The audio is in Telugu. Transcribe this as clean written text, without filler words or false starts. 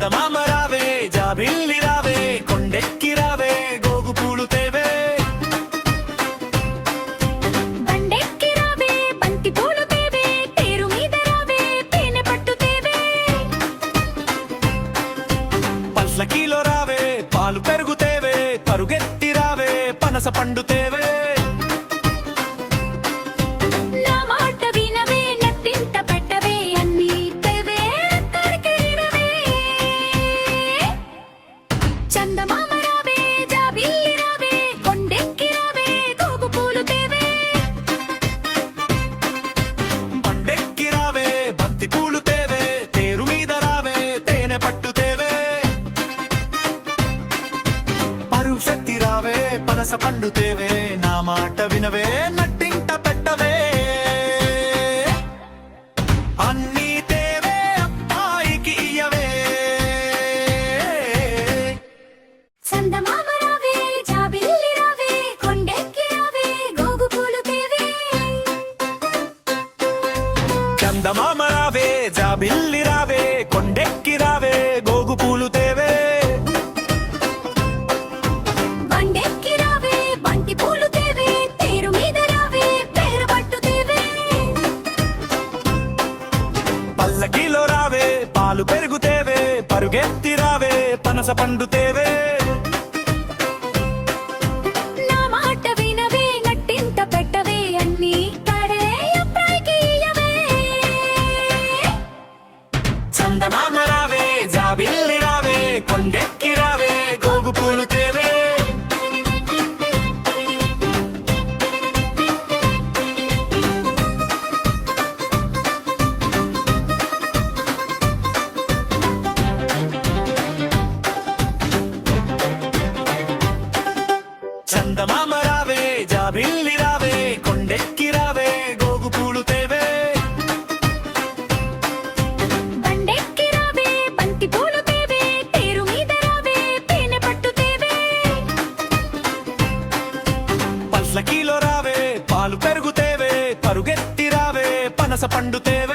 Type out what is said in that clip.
చందమామ రావే జాబిల్లి రావే కొండెక్కి రావే గోగు పూలు తేవే బండెక్కి రావే బంతి పూలు తేవే తేరు మీద రావే తేనె పట్టు తేవే పల్లకీలో రావే పాలు పెరుగు తేవే పరుగెత్తి రావే పనస పండు తేవే నా మాట వినవే నట్టింట పెట్టవే అన్నీ తేవే తడికిడవే చందమామ రావే జాబిల్లి రావే కొండెక్కి రావే గోగు పూలు తేవే బండెక్కి రావే బంతి పూలు తేవే తేరు మీద రావే తేనె పట్టు తేవే పరుశక్తి రావే పనస పండు తేవే నా మాట వినవే నట్టింట పెట్టవే అన్నీ తేవే అమ్మాయికి ఇయ్యవే చందమామ రావే జాబిల్లి రావే కొండెక్కి రావే గోగు పూలు తేవే చందమామ రావే జాబిల్లి రావే కొండెక్కి రావే గోగు పూలు తేవే బండెక్కి రావే బంతి పూలు తేవే తేరు మీద రావే పేరు పట్టు తేవే పల్లకీలో రావే పాలు పెరుగు తేవే పరుగెత్తి రావే పనస పండు తేవే నా మాట వినవే నట్టింట పెట్టవే అన్నీ కడే అప్రాయికి ఇయ్యవే చందమామ రావే జాబిల్లి రావే కొండెక్కి రావే గోగు పూలు తేవే చందమామ రావే జాబిల్లి రావే కొండెక్కి రావే గోగు పూలు తేవే బండెక్కి రావే బంతి పూలు తేవే తేరు మీద రావే తేనె పట్టు తేవే పల్లకీలో రావే పాలు పెరుగు తేవే పరుగెత్తి రావే పనస పండు తేవే